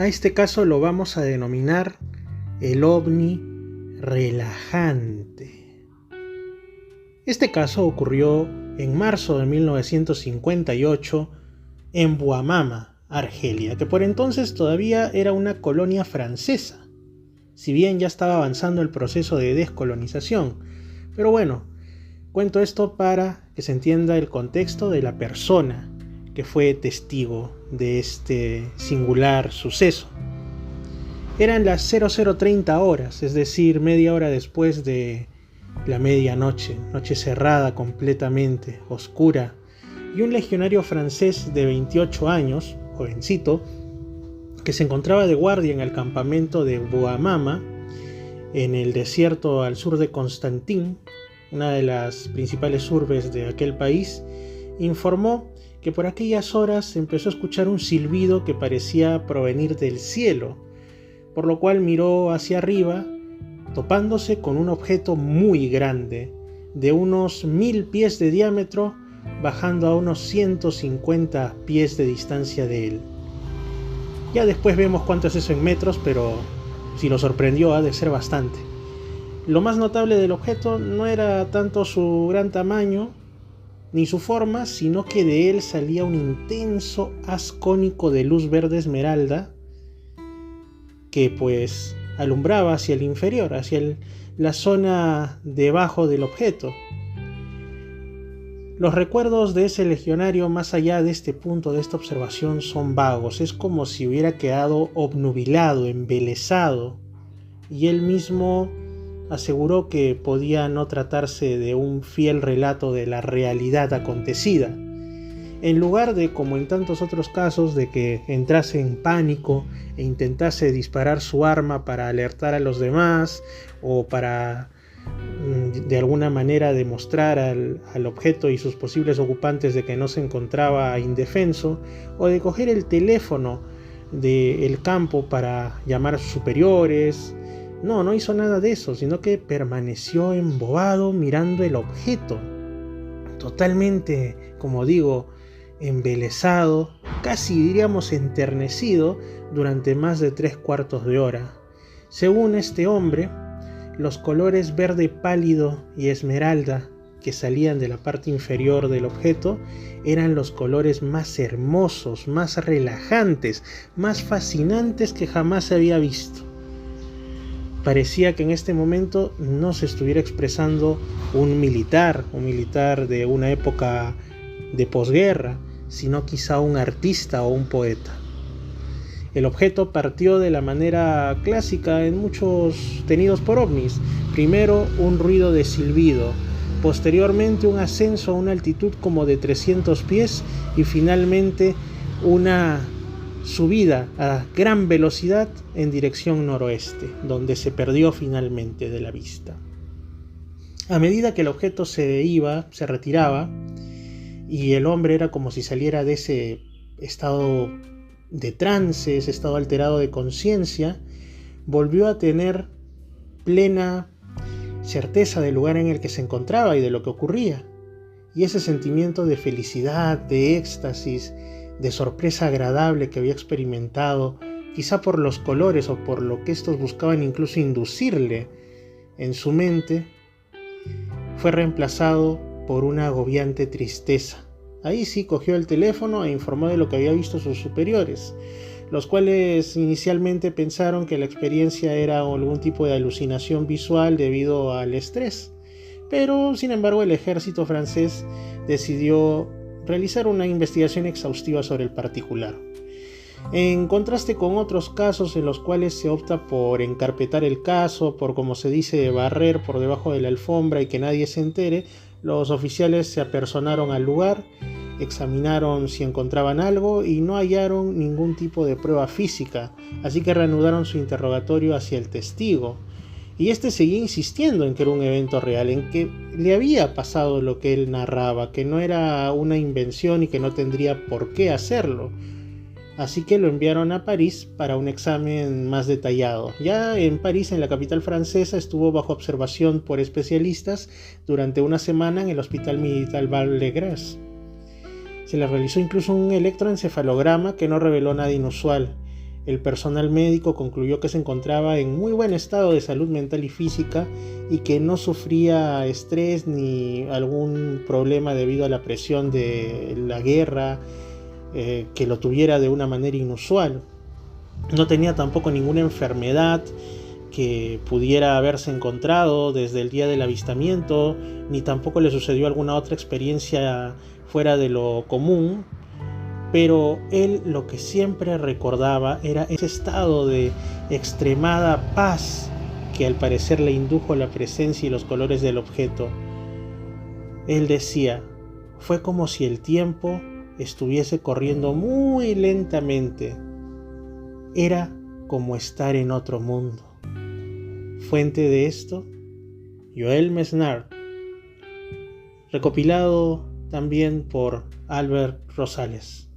A este caso lo vamos a denominar el ovni relajante. Este caso ocurrió en marzo de 1958 en Buamama, Argelia, que por entonces todavía era una colonia francesa, si bien ya estaba avanzando el proceso de descolonización. Pero bueno, cuento esto para que se entienda el contexto de la persona que fue testigo de este singular suceso. Eran las 00:30 horas, es decir, media hora después de la medianoche, noche cerrada completamente, oscura, y un legionario francés de 28 años, jovencito, que se encontraba de guardia en el campamento de Buamama, en el desierto al sur de Constantín, una de las principales urbes de aquel país, informó que por aquellas horas empezó a escuchar un silbido que parecía provenir del cielo, por lo cual miró hacia arriba, topándose con un objeto muy grande, de unos 1000 pies de diámetro, bajando a unos 150 pies de distancia de él. Ya después vemos cuánto es eso en metros, pero si lo sorprendió ha de ser bastante. Lo más notable del objeto no era tanto su gran tamaño ni su forma, sino que de él salía un intenso haz cónico de luz verde esmeralda que pues alumbraba hacia el inferior, hacia la zona debajo del objeto. Los recuerdos de ese legionario más allá de este punto de esta observación son vagos, es como si hubiera quedado obnubilado, embelesado, y él mismo aseguró que podía no tratarse de un fiel relato de la realidad acontecida. En lugar de, como en tantos otros casos, de que entrase en pánico e intentase disparar su arma para alertar a los demás o para de alguna manera demostrar al objeto y sus posibles ocupantes de que no se encontraba indefenso, o de coger el teléfono del campo para llamar a sus superiores. No hizo nada de eso, sino que permaneció embobado mirando el objeto, totalmente, como digo, embelesado, casi diríamos enternecido, durante más de 3/4 de hora. Según este hombre, los colores verde pálido y esmeralda que salían de la parte inferior del objeto eran los colores más hermosos, más relajantes, más fascinantes que jamás se había visto. Parecía que en este momento no se estuviera expresando un militar de una época de posguerra, sino quizá un artista o un poeta. El objeto partió de la manera clásica en muchos tenidos por ovnis. Primero un ruido de silbido, posteriormente un ascenso a una altitud como de 300 pies y finalmente una subida a gran velocidad en dirección noroeste, donde se perdió finalmente de la vista. A medida que el objeto se retiraba, y el hombre era como si saliera de ese estado de trance, ese estado alterado de conciencia, volvió a tener plena certeza del lugar en el que se encontraba y de lo que ocurría. Y ese sentimiento de felicidad, de éxtasis, de sorpresa agradable que había experimentado, quizá por los colores o por lo que estos buscaban incluso inducirle en su mente, fue reemplazado por una agobiante tristeza. Ahí sí cogió el teléfono e informó de lo que había visto sus superiores, los cuales inicialmente pensaron que la experiencia era algún tipo de alucinación visual debido al estrés. Pero, sin embargo, el ejército francés decidió realizar una investigación exhaustiva sobre el particular. En contraste con otros casos en los cuales se opta por encarpetar el caso, por, como se dice, barrer por debajo de la alfombra y que nadie se entere, los oficiales se apersonaron al lugar, examinaron si encontraban algo y no hallaron ningún tipo de prueba física, así que reanudaron su interrogatorio hacia el testigo. Y este seguía insistiendo en que era un evento real, en que le había pasado lo que él narraba, que no era una invención y que no tendría por qué hacerlo. Así que lo enviaron a París para un examen más detallado. Ya en París, en la capital francesa, estuvo bajo observación por especialistas durante una semana en el Hospital Militar Val-de-Grâce. Se le realizó incluso un electroencefalograma que no reveló nada inusual. El personal médico concluyó que se encontraba en muy buen estado de salud mental y física y que no sufría estrés ni algún problema debido a la presión de la guerra, que lo tuviera de una manera inusual. No tenía tampoco ninguna enfermedad que pudiera haberse encontrado desde el día del avistamiento, ni tampoco le sucedió alguna otra experiencia fuera de lo común. Pero él lo que siempre recordaba era ese estado de extremada paz que al parecer le indujo la presencia y los colores del objeto. Él decía, fue como si el tiempo estuviese corriendo muy lentamente. Era como estar en otro mundo. Fuente de esto, Joel Mesnar. Recopilado también por Albert Rosales.